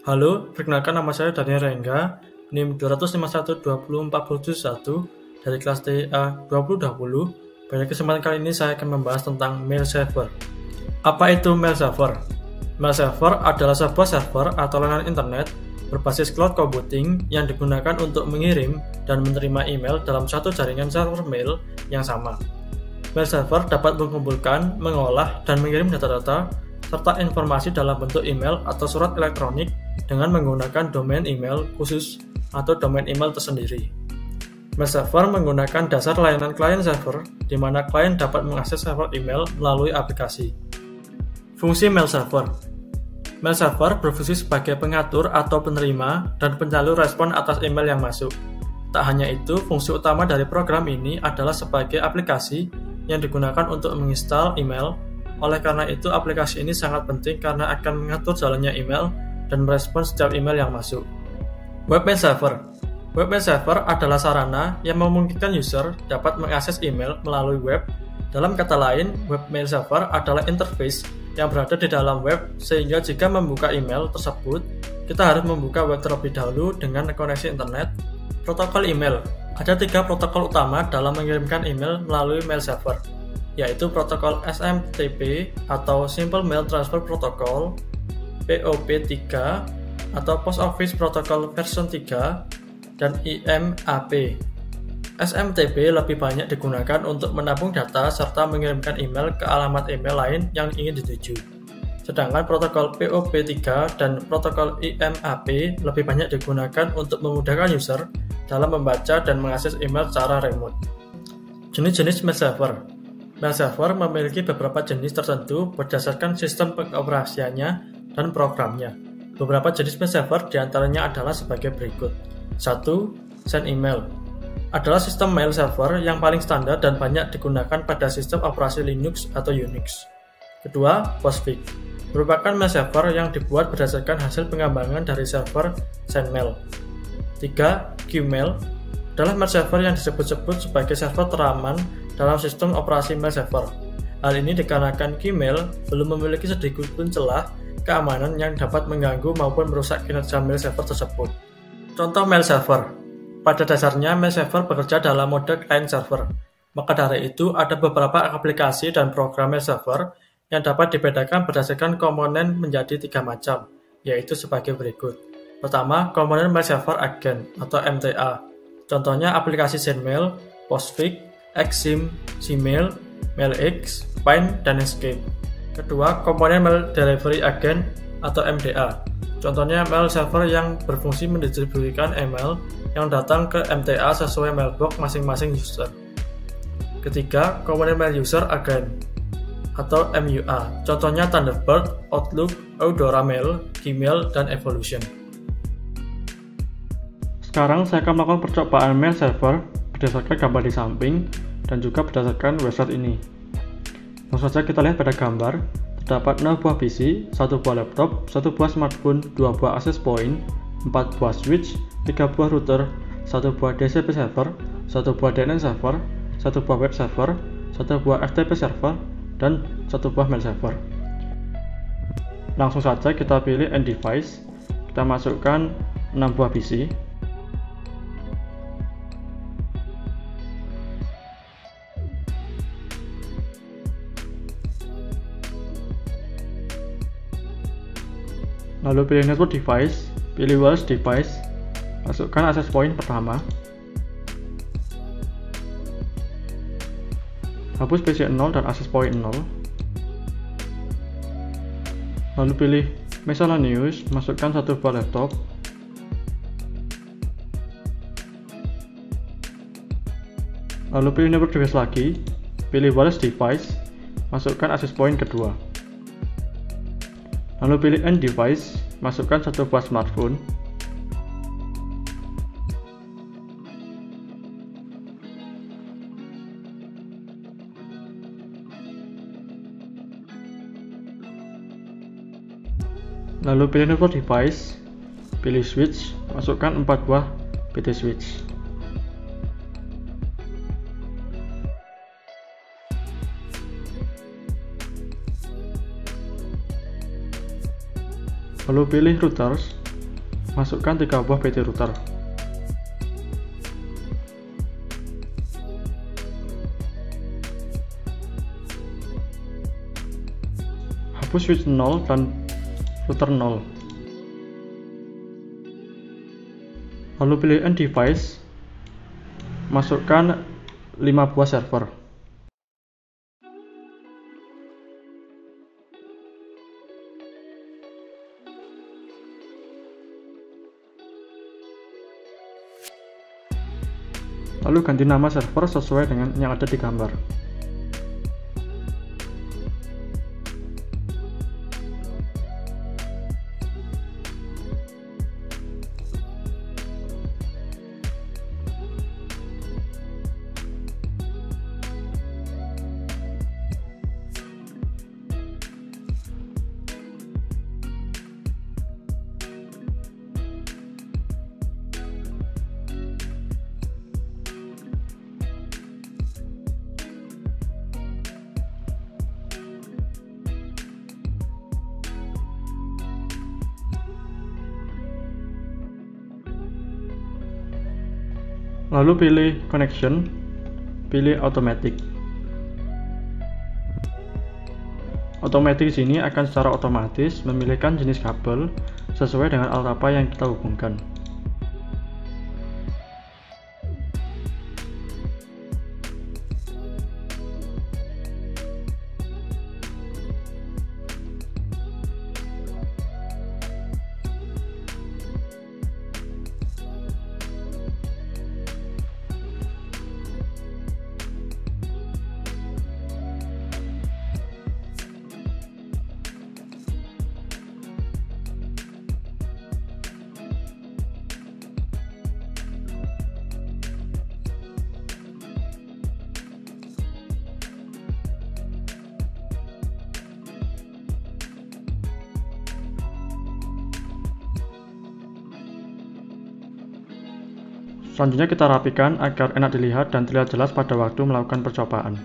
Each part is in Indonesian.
Halo, perkenalkan nama saya Daniel Rengga, NIM 2512047 dari kelas TA 2020. Pada kesempatan kali ini saya akan membahas tentang mail server. Apa itu mail server? Mail server adalah sebuah server atau layanan internet berbasis cloud computing yang digunakan untuk mengirim dan menerima email dalam satu jaringan server mail yang sama. Mail server dapat mengumpulkan, mengolah, dan mengirim data-data serta informasi dalam bentuk email atau surat elektronik dengan menggunakan domain email khusus atau domain email tersendiri. Mail server menggunakan dasar layanan client server, di mana klien dapat mengakses server email melalui aplikasi. Fungsi mail server. Mail server berfungsi sebagai pengatur atau penerima dan penyalur respon atas email yang masuk. Tak hanya itu, fungsi utama dari program ini adalah sebagai aplikasi yang digunakan untuk menginstal email. Oleh karena itu, aplikasi ini sangat penting karena akan mengatur jalannya email dan merespons setiap email yang masuk. Webmail server. Webmail server adalah sarana yang memungkinkan user dapat mengakses email melalui web. Dalam kata lain, webmail server adalah interface yang berada di dalam web, sehingga jika membuka email tersebut, kita harus membuka web terlebih dahulu dengan koneksi internet. Protokol email. Ada 3 protokol utama dalam mengirimkan email melalui mail server, yaitu protokol SMTP atau Simple Mail Transfer Protocol, POP3 atau Post Office Protocol version 3, dan IMAP. SMTP lebih banyak digunakan untuk menampung data serta mengirimkan email ke alamat email lain yang ingin dituju. Sedangkan protokol POP3 dan protokol IMAP lebih banyak digunakan untuk memudahkan user dalam membaca dan mengakses email secara remote. Jenis-jenis mail server. Mail server memiliki beberapa jenis tertentu berdasarkan sistem pengoperasiannya dan programnya. Beberapa jenis mail server diantaranya adalah sebagai berikut. 1. Send email adalah sistem mail server yang paling standar dan banyak digunakan pada sistem operasi Linux atau Unix. Kedua, Postfix merupakan mail server yang dibuat berdasarkan hasil pengembangan dari server SendMail. 3. Gmail adalah mail server yang disebut-sebut sebagai server teraman dalam sistem operasi mail server. Hal ini dikarenakan Gmail belum memiliki sedikit pun celah keamanan yang dapat mengganggu maupun merusak kinerja mail server tersebut. Contoh mail server. Pada dasarnya, mail server bekerja dalam mode client server. Maka dari itu, ada beberapa aplikasi dan program mail server yang dapat dibedakan berdasarkan komponen menjadi 3 macam, yaitu sebagai berikut. Pertama, komponen mail server agent atau MTA. Contohnya aplikasi SendMail, Postfix, Xsim, Gmail, MailX, Find, dan Escape. Kedua, komponen Mail Delivery Agent atau MDA. Contohnya mail server yang berfungsi mendistribusikan email yang datang ke MTA sesuai mailbox masing-masing user. Ketiga, komponen Mail User Agent atau MUA. Contohnya Thunderbird, Outlook, Eudora Mail, Gmail, dan Evolution. Sekarang saya akan melakukan percobaan mail server berdasarkan gambar di samping dan juga berdasarkan website ini. Langsung saja kita lihat pada gambar, terdapat 6 buah PC, 1 buah laptop, 1 buah smartphone, 2 buah access point, 4 buah switch, 3 buah router, 1 buah DHCP server, 1 buah DNS server, 1 buah web server, 1 buah FTP server, dan 1 buah mail server. Langsung saja kita pilih End Device, kita masukkan 6 buah PC. Lalu pilih Network Device, pilih Wireless Device, masukkan access point pertama. Hapus PC 0 dan access point 0. Lalu pilih Miscellaneous, masukkan 1 buah laptop. Lalu pilih Network Device lagi, pilih Wireless Device, masukkan access point kedua. Lalu pilih End Device, masukkan 1 buah smartphone. Lalu pilih Network Device, pilih Switch, masukkan 4 buah PT Switch. Lalu pilih routers, Masukkan 3 buah PT router. Hapus switch 0 dan router 0. Lalu pilih end device. Masukkan 5 buah server. Lalu ganti nama server sesuai dengan yang ada di gambar. Lalu pilih connection, pilih automatic. Automatic di sini akan secara otomatis memilihkan jenis kabel sesuai dengan alat apa yang kita hubungkan. Selanjutnya kita rapikan agar enak dilihat dan terlihat jelas pada waktu melakukan percobaan.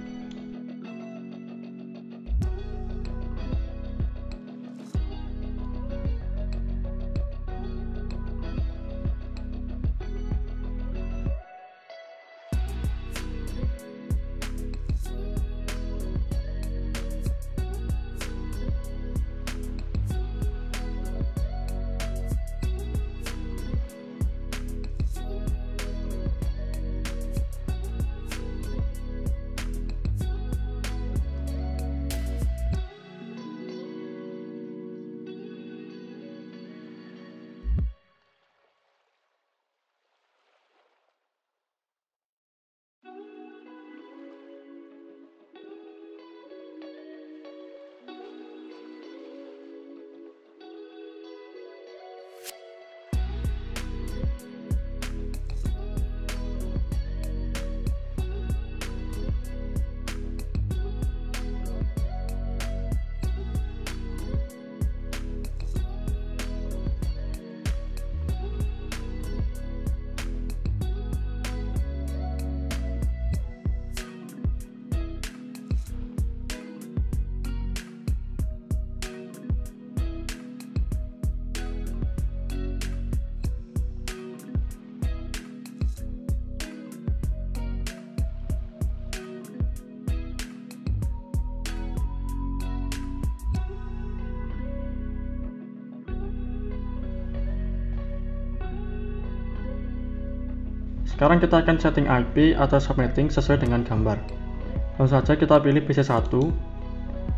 Sekarang kita akan setting IP atau subnetting sesuai dengan gambar. Langsung saja kita pilih PC1,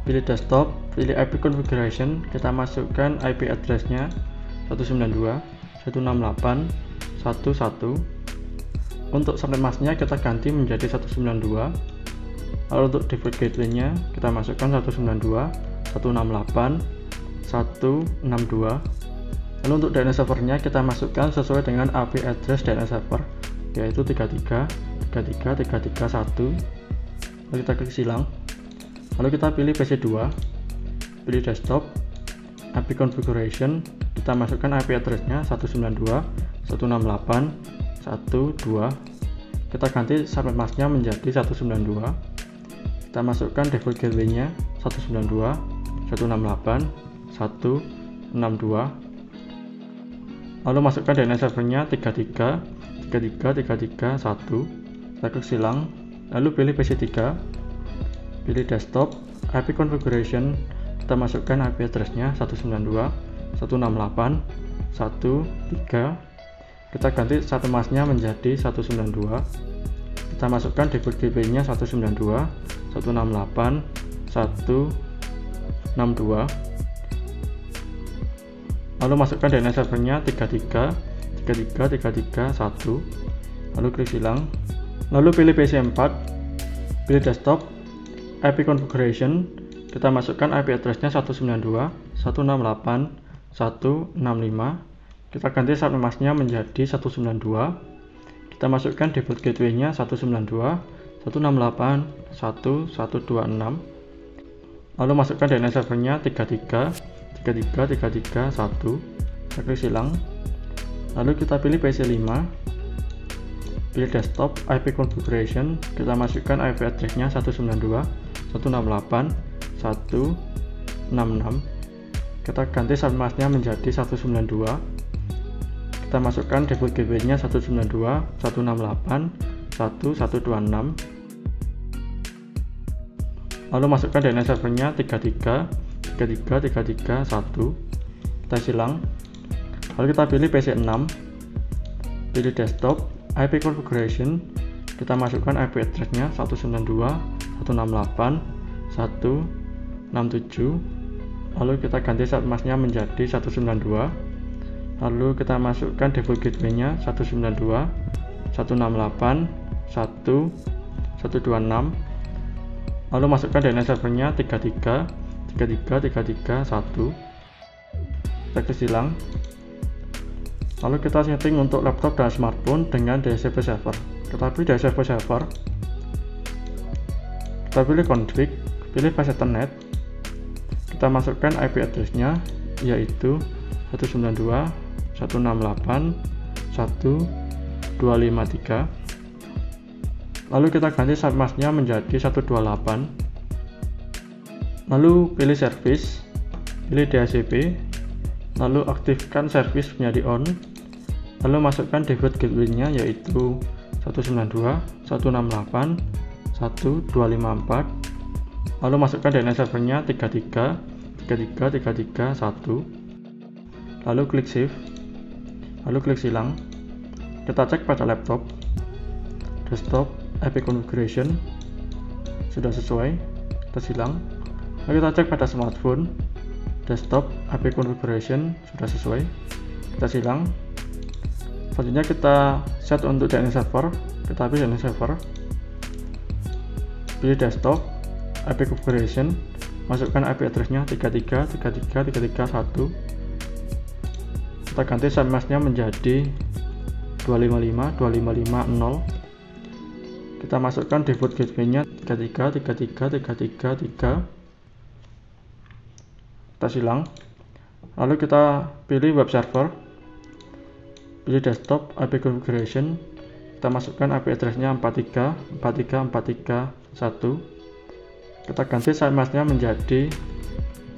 pilih desktop, pilih IP configuration, kita masukkan IP address-nya 192.168.1.1. Untuk subnet masknya kita ganti menjadi 192. Lalu untuk default gateway-nya kita masukkan 192.168.1.62. Lalu untuk DNS servernya kita masukkan sesuai dengan IP address DNS server, yaitu 33.33.33.1. Lalu kita klik silang. Lalu kita pilih PC2, pilih desktop, IP configuration, kita masukkan IP address-nya 192.168.1.2. Kita ganti subnet masknya menjadi 192. Kita masukkan default gateway-nya 192.168.1.62. lalu masukkan DNS servernya 33.33.33.1, kita klik silang, lalu pilih PC3, pilih desktop, IP configuration, kita masukkan IP address-nya 192.168.1.3, kita ganti satu masnya menjadi 192, kita masukkan default gateway-nya 192.168.1.62, lalu masukkan DNS servernya 33.33.33.1, lalu klik silang, lalu pilih PC4, pilih desktop, IP configuration, kita masukkan IP address-nya 192.168.165, kita ganti subnetmasknya menjadi 192, kita masukkan default gateway-nya 192.168.1.126, lalu masukkan DNS servernya 33.33.33.1, kita klik silang, lalu kita pilih PC5, pilih desktop, IP configuration, kita masukkan IP address-nya 192.168.1.66, kita ganti subnetmasknya menjadi 192, kita masukkan default gateway-nya 192.168.1.126, lalu masukkan DNS servernya 33.33.33.1, kita silang, lalu kita pilih PC6, pilih desktop, IP configuration, kita masukkan IP address-nya 192.168.1.67, lalu kita ganti subnetmasknya menjadi 192, lalu kita masukkan default gateway-nya 192.168.1.126, lalu masukkan DNS servernya 33.33.33.1, kita klik silang, lalu kita setting untuk laptop dan smartphone dengan DHCP server, kita pilih DHCP server, kita pilih config, pilih file ethernet, kita masukkan IP address-nya yaitu 192.168.1.253, lalu kita ganti subnetmasknya menjadi 128, lalu pilih service, pilih DHCP, lalu aktifkan service menjadi on, lalu masukkan default gateway-nya yaitu 192.168.1.254, lalu masukkan DNS servernya 33.33.33.1, lalu klik save, lalu klik silang, kita cek pada laptop, desktop, IP configuration sudah sesuai, kita silang, lalu kita cek pada smartphone, desktop, IP configuration sudah sesuai, kita silang. Selanjutnya kita set untuk DNS server, kita pilih DNS server, pilih desktop, IP configuration, masukkan IP address-nya 33.33.33.1, kita ganti subnetmasknya menjadi 255.255.0, kita masukkan default gateway-nya 33.33.33.3, kita silang, lalu kita pilih web server, pilih desktop, IP configuration, kita masukkan IP address-nya 43.43.43.1, kita ganti subnetmasknya menjadi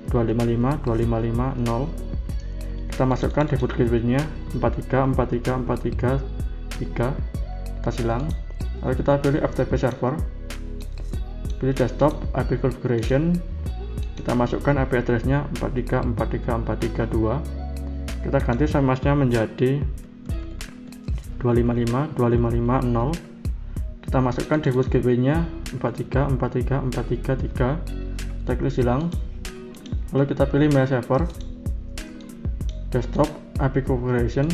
255.255.0, kita masukkan default gateway-nya 43.43.43.3, kita silang, lalu kita pilih FTP server, pilih desktop, IP configuration, kita masukkan IP address-nya 43.43.43.2, kita ganti subnetmasknya menjadi 255.255.0, kita masukkan default gateway-nya 43.43.43.3, kita klik silang, lalu kita pilih mail server, desktop, IP configuration,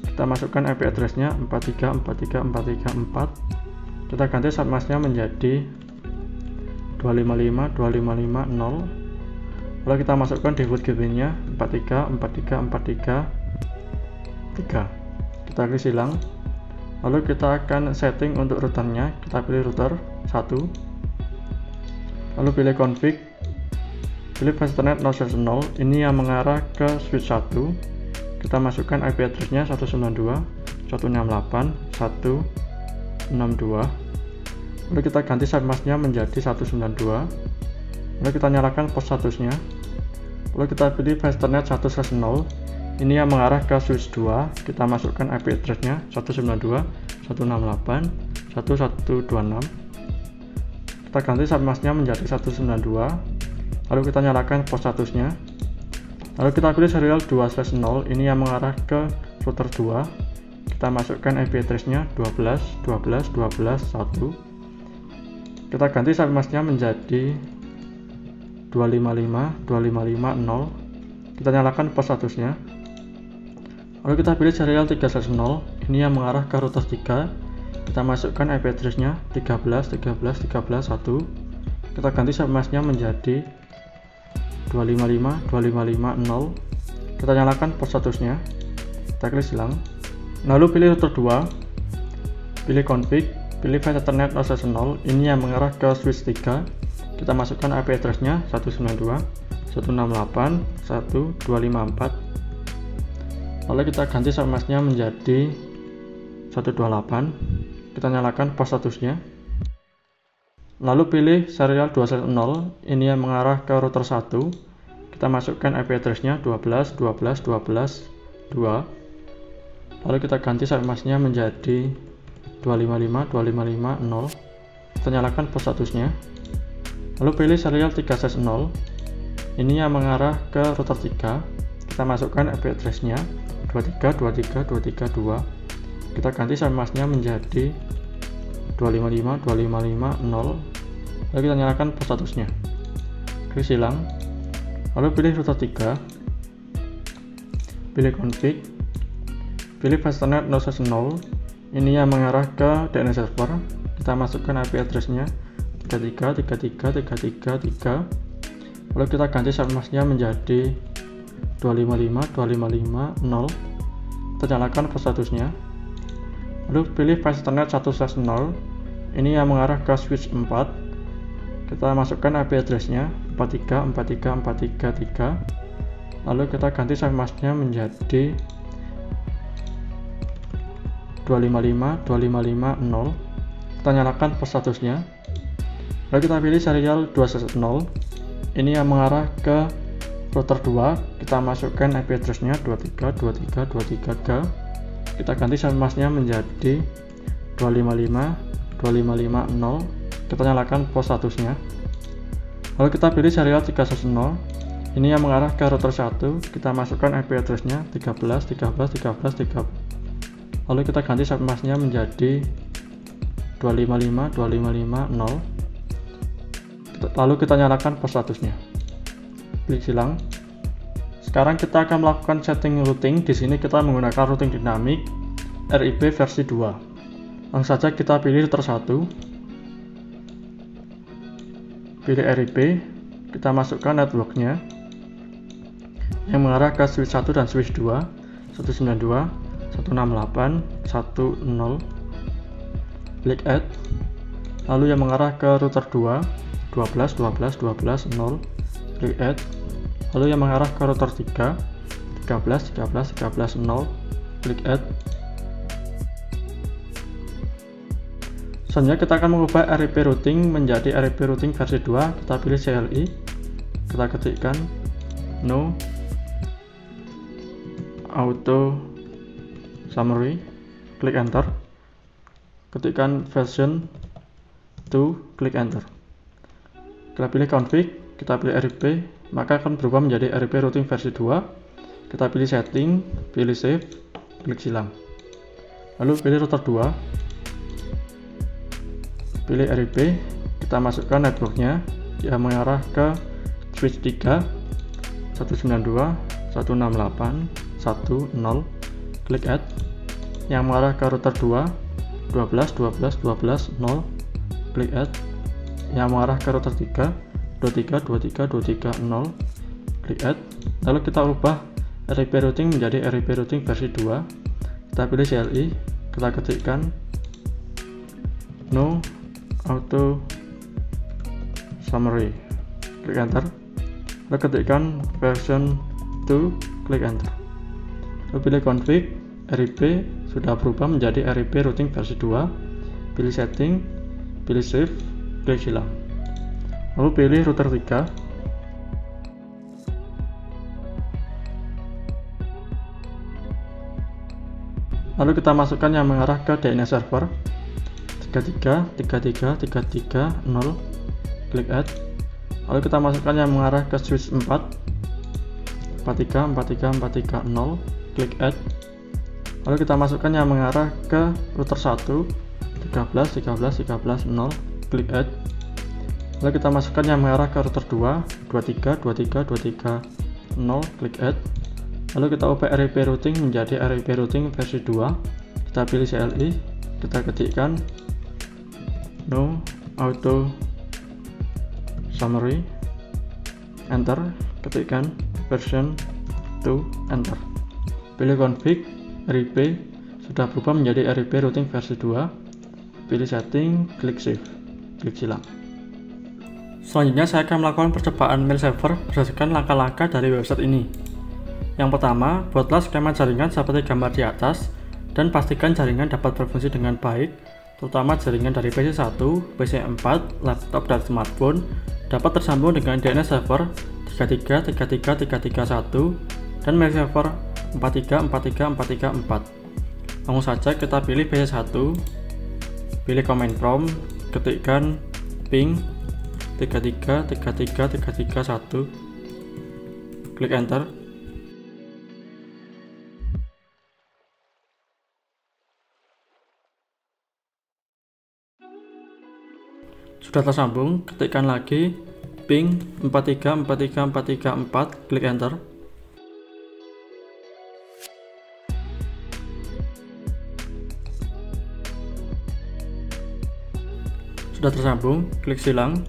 kita masukkan IP address-nya 43.43.43.4, kita ganti subnetmasknya menjadi 255.255.0, lalu kita masukkan default gateway-nya 43.43.43.3, kita klik silang, lalu kita akan setting untuk routernya, kita pilih router 1, lalu pilih config, pilih file ethernet 0/0, ini yang mengarah ke switch 1, kita masukkan IP address-nya 192.168.1.62, lalu kita ganti subnetmasknya menjadi 192, lalu kita nyalakan port statusnya, lalu kita pilih file ethernet 1/0, ini yang mengarah ke switch 2. Kita masukkan IP address-nya 192.168.1126. Kita ganti submasknya menjadi 192. Lalu kita nyalakan port statusnya. Lalu kita pilih serial 2/0, ini yang mengarah ke router 2. Kita masukkan IP address-nya 12.12.12.1. Kita ganti submasknya menjadi 255.255.0. Kita nyalakan port statusnya. Lalu kita pilih serial 3/0, ini yang mengarah ke router 3. Kita masukkan IP address-nya 13.13.13.1. Kita ganti submasknya menjadi 255.255.0. Kita nyalakan port statusnya. Kita klik silang. Lalu pilih router 2. Pilih config. Pilih file ethernet 0/0. Ini yang mengarah ke switch 3. Kita masukkan IP address-nya 192.168.1.254. Lalu kita ganti submasknya menjadi 128. Kita nyalakan port statusnya. Lalu pilih serial 2/0, ini yang mengarah ke router 1. Kita masukkan IP address-nya 12.12.12.2. Lalu kita ganti submasknya menjadi 255.255.0. Kita nyalakan port statusnya. Lalu pilih serial 3/0, ini yang mengarah ke router 3. Kita masukkan IP address-nya 23.23.23.2. Kita ganti submasknya menjadi 255.255.0. Lalu kita nyalakan port statusnya. Klik silang. Lalu pilih router 3. Pilih config. Pilih file ethernet 0/0. Ini yang mengarah ke DNS server. Kita masukkan IP address-nya 33.33.33.3. Lalu kita ganti submasknya menjadi 255.255.0. Kita nyalakan port statusnya. Lalu pilih file ethernet 1/0, ini yang mengarah ke switch 4. Kita masukkan IP address-nya 43.43.43.3. Lalu kita ganti submasknya menjadi 255.255.0. Kita nyalakan port statusnya. Lalu kita pilih serial 2/0, ini yang mengarah ke router 2. Kita masukkan IP address-nya 23.23.23.3. Kita ganti submasknya menjadi 255.255.0. Kita nyalakan port statusnya. Lalu kita pilih serial 3/0, ini yang mengarah ke router 1. Kita masukkan IP address-nya 13.13.13.13. Lalu kita ganti submasknya menjadi 255.255.0. Lalu kita nyalakan port statusnya. Klik silang. Sekarang kita akan melakukan setting routing. Di sini kita menggunakan routing dinamik RIP versi 2. Langsung saja kita pilih router 1. Pilih RIP. Kita masukkan networknya yang mengarah ke switch 1 dan switch 2 192.168.1.0. Klik add. Lalu yang mengarah ke router 2 12.12.12.0. Klik add. Lalu yang mengarah ke router 3 13.13.13.0. Klik add. Selanjutnya kita akan mengubah RIP routing menjadi RIP routing versi 2. Kita pilih CLI. Kita ketikkan no auto summary. Klik enter. Ketikkan version 2. Klik enter. Kita pilih config. Kita pilih RIP, maka akan berubah menjadi RIP routing versi 2. Kita pilih setting, pilih save, klik silang. Lalu pilih router 2. Pilih RIP, kita masukkan networknya yang mengarah ke switch 3 192.168.1.0. Klik add. Yang mengarah ke router 2 12.12.12.0. Klik add. Yang mengarah ke router 3 23.23.23.0. Klik add. Lalu kita ubah RIP routing menjadi RIP routing versi 2. Kita pilih CLI, kita ketikkan no auto summary. Klik enter. Lalu ketikkan version 2. Klik enter. Lalu pilih config. RIP sudah berubah menjadi RIP routing versi 2. Pilih setting, pilih save, klik silang. Lalu pilih router 3. Lalu kita masukkan yang mengarah ke DNS server 33 0, klik add. Lalu kita masukkan yang mengarah ke switch 4 43 0, klik add. Lalu kita masukkan yang mengarah ke router 1 13 0, klik add. Lalu kita masukkan yang mengarah ke router 2 23 0, klik add. Lalu kita ubah RIP routing menjadi RIP routing versi 2. Kita pilih CLI, kita ketikkan no auto summary, enter, ketikkan version 2, enter. Pilih config, RIP sudah berubah menjadi RIP routing versi 2. Pilih setting, klik save, klik silang. Selanjutnya saya akan melakukan percobaan mail server berdasarkan langkah-langkah dari website ini. Yang pertama, buatlah skema jaringan seperti gambar di atas dan pastikan jaringan dapat berfungsi dengan baik, terutama jaringan dari PC1, PC4, laptop dan smartphone dapat tersambung dengan DNS server 33 dan mail server 43 Langsung saja kita pilih PC1, pilih command prompt, ketikkan ping 33 1, klik enter. Sudah tersambung, ketikkan lagi ping 43 4, klik enter. Sudah tersambung, klik silang,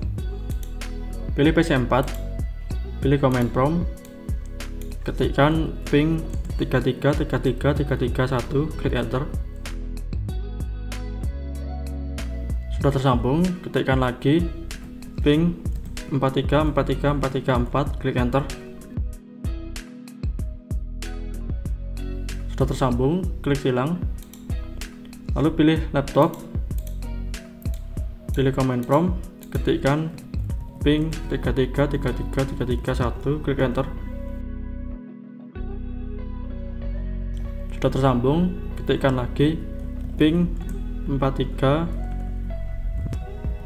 pilih PC4, pilih command prompt, ketikkan ping 33 1, klik enter. Sudah tersambung, ketikkan lagi ping 43 4, klik enter. Sudah tersambung, klik silang, lalu pilih laptop, pilih command prompt, ketikkan ping 33 1, klik enter. Sudah tersambung, ketikkan lagi ping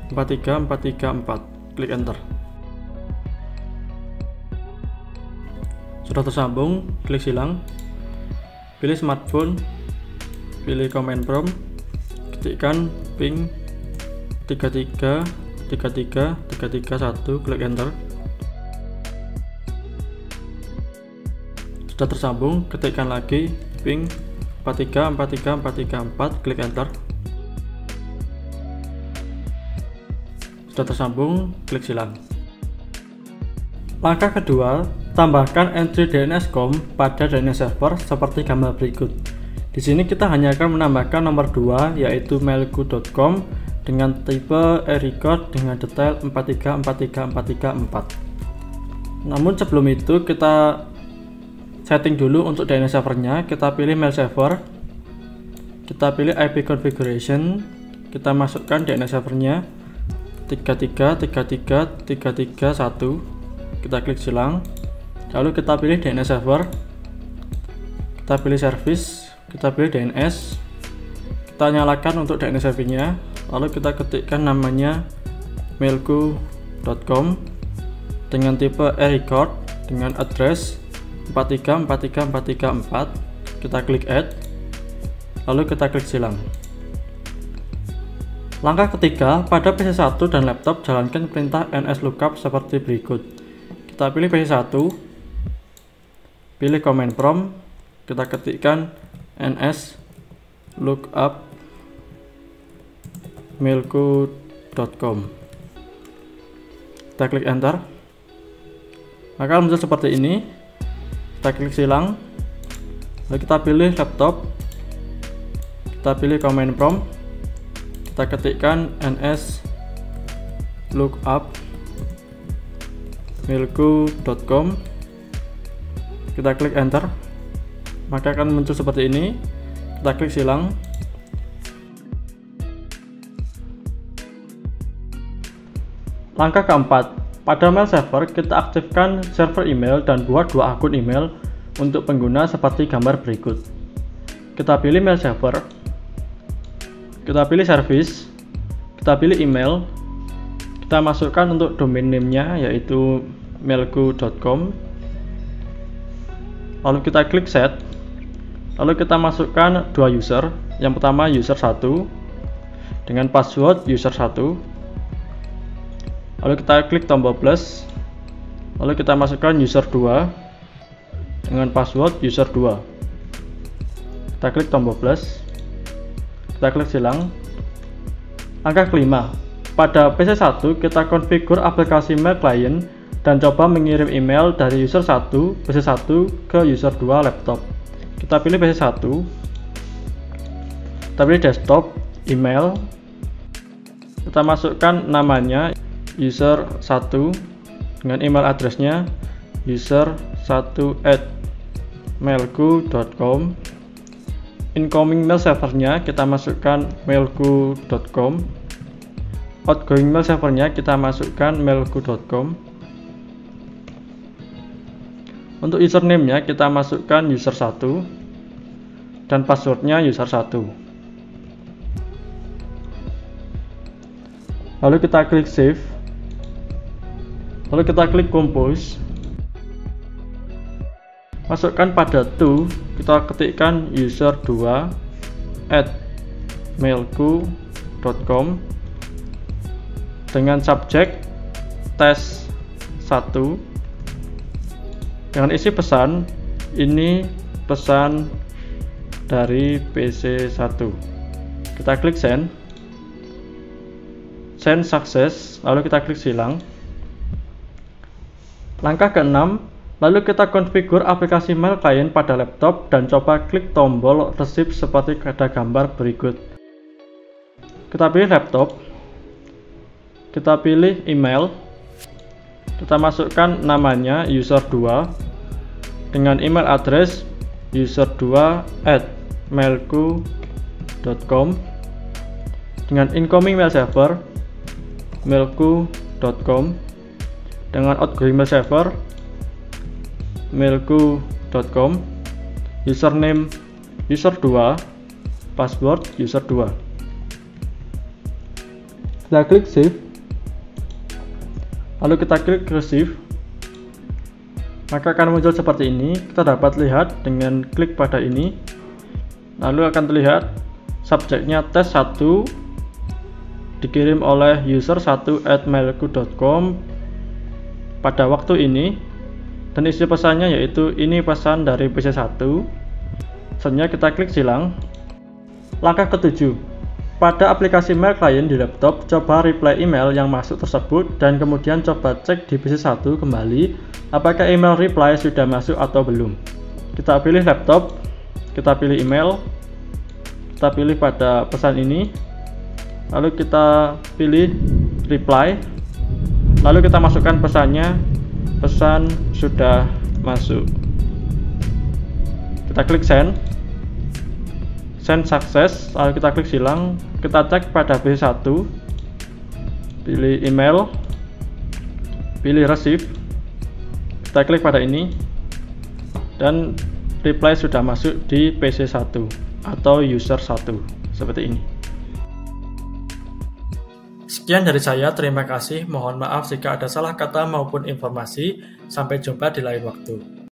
43 4, klik enter. Sudah tersambung, klik silang, pilih smartphone, pilih command prompt, ketikkan ping 33 1, klik enter. Sudah tersambung, ketikkan lagi ping 43 4, klik enter. Sudah tersambung, klik silang. Langkah kedua, tambahkan entry DNS.com pada DNS server seperti gambar berikut. Di sini kita hanya akan menambahkan nomor 2 yaitu mailku.com dengan tipe e-record dengan detail 4. Namun sebelum itu kita setting dulu untuk DNS servernya. Kita pilih mail server, kita pilih IP configuration, kita masukkan DNS servernya 33 1, kita klik silang, lalu kita pilih DNS server, kita pilih service, kita pilih DNS, kita nyalakan untuk DNS servernya, lalu kita ketikkan namanya mailku.com dengan tipe e-record dengan address 4, kita klik add, lalu kita klik silang. Langkah ketiga, pada PC1 dan laptop jalankan perintah nslookup seperti berikut. Kita pilih PC1, pilih command prompt, kita ketikkan nslookup mailku.com. Kita klik enter. Maka muncul seperti ini. Kita klik silang, lalu kita pilih laptop, kita pilih command prompt, kita ketikkan nslookup mailku.com, kita klik enter, maka akan muncul seperti ini. Kita klik silang. Langkah keempat, pada mail server kita aktifkan server email dan buat 2 akun email untuk pengguna seperti gambar berikut. kita pilih mail server, kita pilih service, kita pilih email, kita masukkan untuk domain name-nya yaitu mailku.com, lalu kita klik set, lalu kita masukkan dua user, yang pertama user 1 dengan password user 1, lalu kita klik tombol plus, lalu kita masukkan user 2 dengan password user 2. Kita klik tombol plus, kita klik silang. Langkah kelima, pada PC1 kita konfigur aplikasi mail client dan coba mengirim email dari user 1 PC1 ke user 2 laptop. Kita pilih PC1, kita pilih desktop, email, kita masukkan namanya user 1 dengan email addressnya user1@mailku.com. Incoming mail servernya kita masukkan mailku.com, outgoing mail servernya kita masukkan mailku.com. Untuk username-nya kita masukkan user 1 dan passwordnya user 1. Lalu kita klik save, lalu kita klik compose, masukkan pada to, kita ketikkan user2@mailku.com dengan subjek test 1 dengan isi pesan, ini pesan dari PC1. Kita klik send success, lalu kita klik silang. Langkah ke-6, lalu kita konfigur aplikasi mail client pada laptop dan coba klik tombol receive seperti pada gambar berikut. Kita pilih laptop, kita pilih email, kita masukkan namanya user 2 dengan email address user2@mailku.com, dengan incoming mail server mailku.com, dengan outgoing mail server mailku.com, username user 2, password user 2. Kita klik save, lalu kita klik receive, maka akan muncul seperti ini. Kita dapat lihat dengan klik pada ini, lalu akan terlihat subjeknya test 1 dikirim oleh user1@mailku.com pada waktu ini, dan isi pesannya yaitu ini pesan dari PC1. Selanjutnya kita klik silang. Langkah ke-7, pada aplikasi mail client di laptop, coba reply email yang masuk tersebut dan kemudian coba cek di PC1 kembali apakah email reply sudah masuk atau belum. Kita pilih laptop, kita pilih email, kita pilih pada pesan ini, lalu kita pilih reply, lalu kita masukkan pesannya, pesan sudah masuk. Kita klik send success, lalu kita klik silang. Kita cek pada PC1, pilih email, pilih receive, kita klik pada ini, dan reply sudah masuk di PC1 atau user 1 seperti ini. Sekian dari saya, terima kasih. Mohon maaf jika ada salah kata maupun informasi. Sampai jumpa di lain waktu.